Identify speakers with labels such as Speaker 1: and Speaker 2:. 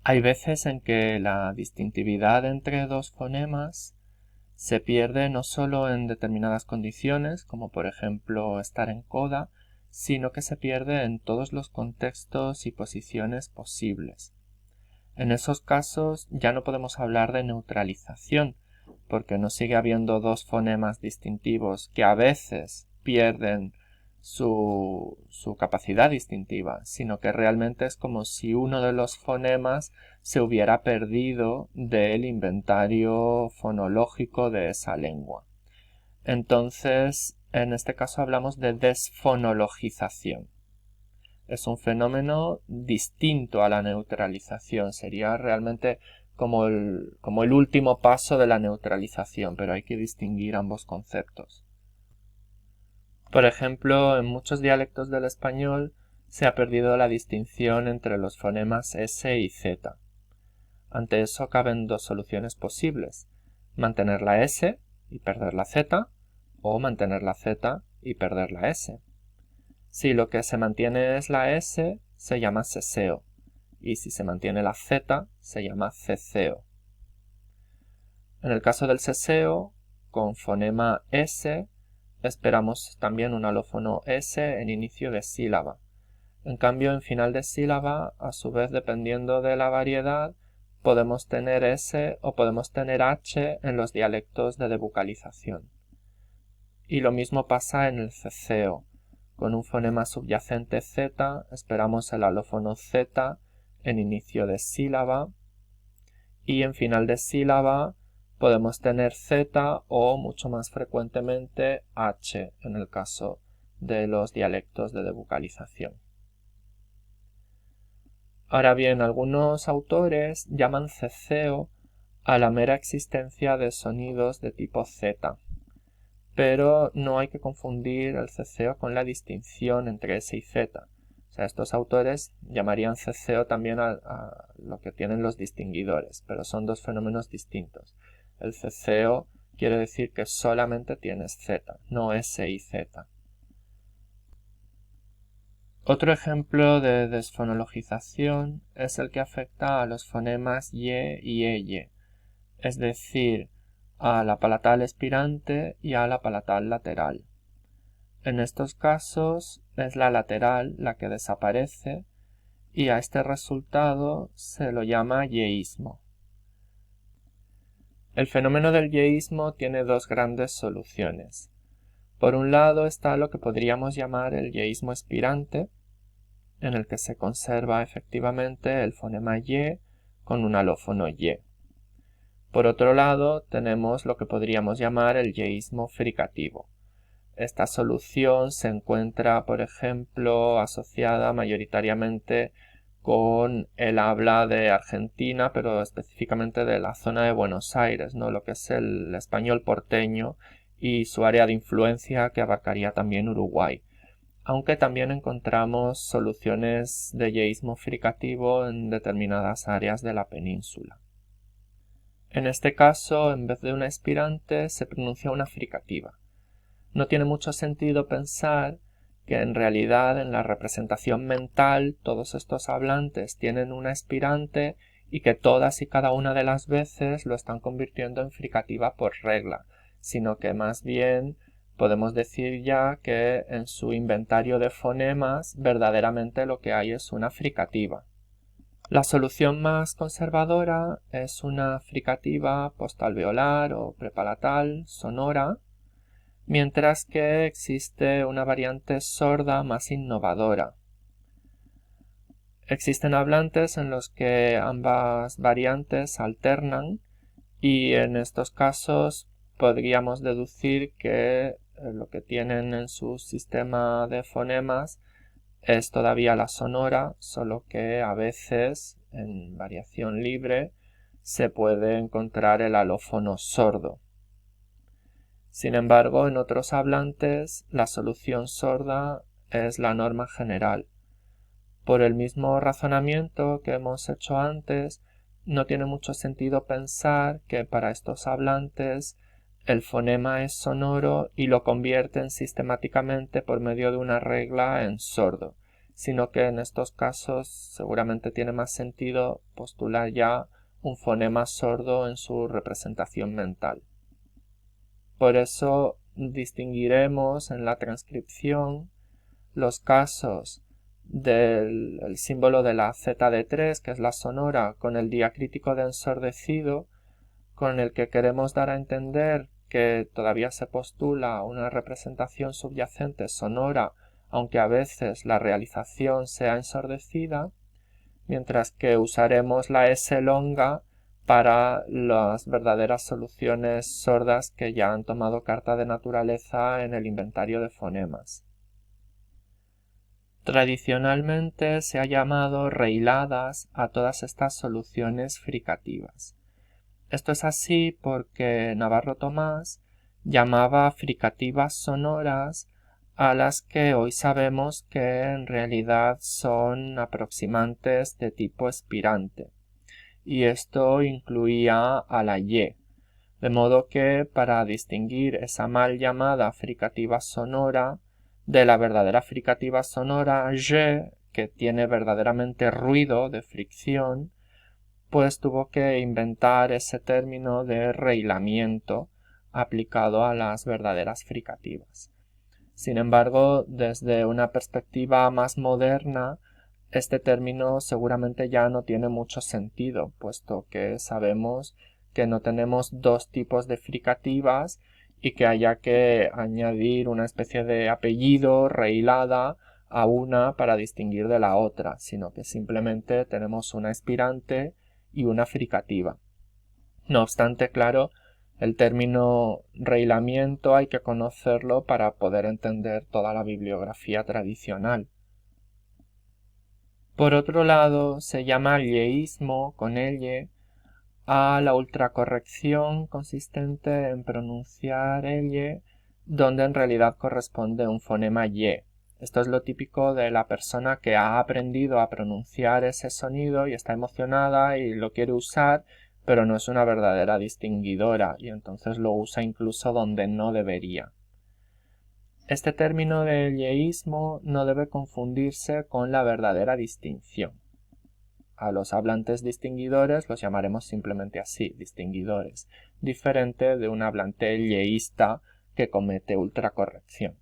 Speaker 1: Hay veces en que la distintividad entre dos fonemas se pierde no solo en determinadas condiciones, como por ejemplo estar en coda, sino que se pierde en todos los contextos y posiciones posibles. En esos casos ya no podemos hablar de neutralización, porque no sigue habiendo dos fonemas distintivos que a veces pierden su capacidad distintiva, sino que realmente es como si uno de los fonemas se hubiera perdido del inventario fonológico de esa lengua. Entonces, en este caso hablamos de desfonologización. Es un fenómeno distinto a la neutralización. Sería realmente como el último paso de la neutralización, pero hay que distinguir ambos conceptos. Por ejemplo, en muchos dialectos del español se ha perdido la distinción entre los fonemas S y Z. Ante eso caben dos soluciones posibles: mantener la S y perder la Z, o mantener la Z y perder la S. Si lo que se mantiene es la S, se llama seseo, y si se mantiene la Z, se llama ceseo. En el caso del seseo, con fonema S, esperamos también un alófono S en inicio de sílaba. En cambio, en final de sílaba, a su vez, dependiendo de la variedad, podemos tener S o podemos tener H en los dialectos de debucalización. Y lo mismo pasa en el ceseo. Con un fonema subyacente Z, esperamos el alófono Z en inicio de sílaba, y en final de sílaba podemos tener Z o, mucho más frecuentemente, H en el caso de los dialectos de debucalización. Ahora bien, algunos autores llaman ceseo a la mera existencia de sonidos de tipo Z, pero no hay que confundir el ceseo con la distinción entre S y Z. O sea, estos autores llamarían ceseo también a lo que tienen los distinguidores, pero son dos fenómenos distintos. El ceseo quiere decir que solamente tienes Z, no S y Z. Otro ejemplo de desfonologización es el que afecta a los fonemas Y y EY, es decir, a la palatal expirante y a la palatal lateral. En estos casos es la lateral la que desaparece y a este resultado se lo llama yeísmo. El fenómeno del yeísmo tiene dos grandes soluciones. Por un lado está lo que podríamos llamar el yeísmo expirante, en el que se conserva efectivamente el fonema Y con un alófono Y. Por otro lado, tenemos lo que podríamos llamar el yeísmo fricativo. Esta solución se encuentra, por ejemplo, asociada mayoritariamente con el habla de Argentina, pero específicamente de la zona de Buenos Aires, ¿no? Lo que es el español porteño y su área de influencia, que abarcaría también Uruguay. Aunque también encontramos soluciones de yeísmo fricativo en determinadas áreas de la península. En este caso, en vez de una expirante, se pronuncia una fricativa. No tiene mucho sentido pensar que en realidad en la representación mental todos estos hablantes tienen una expirante y que todas y cada una de las veces lo están convirtiendo en fricativa por regla, sino que más bien podemos decir ya que en su inventario de fonemas verdaderamente lo que hay es una fricativa. La solución más conservadora es una fricativa postalveolar o prepalatal sonora, mientras que existe una variante sorda más innovadora. Existen hablantes en los que ambas variantes alternan y en estos casos podríamos deducir que lo que tienen en su sistema de fonemas es todavía la sonora, solo que a veces, en variación libre, se puede encontrar el alófono sordo. Sin embargo, en otros hablantes, la solución sorda es la norma general. Por el mismo razonamiento que hemos hecho antes, no tiene mucho sentido pensar que para estos hablantes el fonema es sonoro y lo convierten sistemáticamente por medio de una regla en sordo, sino que en estos casos seguramente tiene más sentido postular ya un fonema sordo en su representación mental. Por eso distinguiremos en la transcripción los casos del símbolo de la Z de 3, que es la sonora, con el diacrítico de ensordecido, con el que queremos dar a entender que todavía se postula una representación subyacente sonora, aunque a veces la realización sea ensordecida, mientras que usaremos la S longa para las verdaderas soluciones sordas que ya han tomado carta de naturaleza en el inventario de fonemas. Tradicionalmente se ha llamado reiladas a todas estas soluciones fricativas. Esto es así porque Navarro Tomás llamaba fricativas sonoras a las que hoy sabemos que en realidad son aproximantes de tipo espirante, y esto incluía a la Y, de modo que para distinguir esa mal llamada fricativa sonora de la verdadera fricativa sonora Y, que tiene verdaderamente ruido de fricción, pues tuvo que inventar ese término de reilamiento aplicado a las verdaderas fricativas. Sin embargo, desde una perspectiva más moderna, este término seguramente ya no tiene mucho sentido, puesto que sabemos que no tenemos dos tipos de fricativas y que haya que añadir una especie de apellido reilada a una para distinguir de la otra, sino que simplemente tenemos una espirante y una fricativa. No obstante, claro, el término reilamiento hay que conocerlo para poder entender toda la bibliografía tradicional. Por otro lado, se llama yeísmo con elle a la ultracorrección consistente en pronunciar elle donde en realidad corresponde un fonema ye. Esto es lo típico de la persona que ha aprendido a pronunciar ese sonido y está emocionada y lo quiere usar, pero no es una verdadera distinguidora y entonces lo usa incluso donde no debería. Este término del yeísmo no debe confundirse con la verdadera distinción. A los hablantes distinguidores los llamaremos simplemente así, distinguidores, diferente de un hablante yeísta que comete ultracorrección.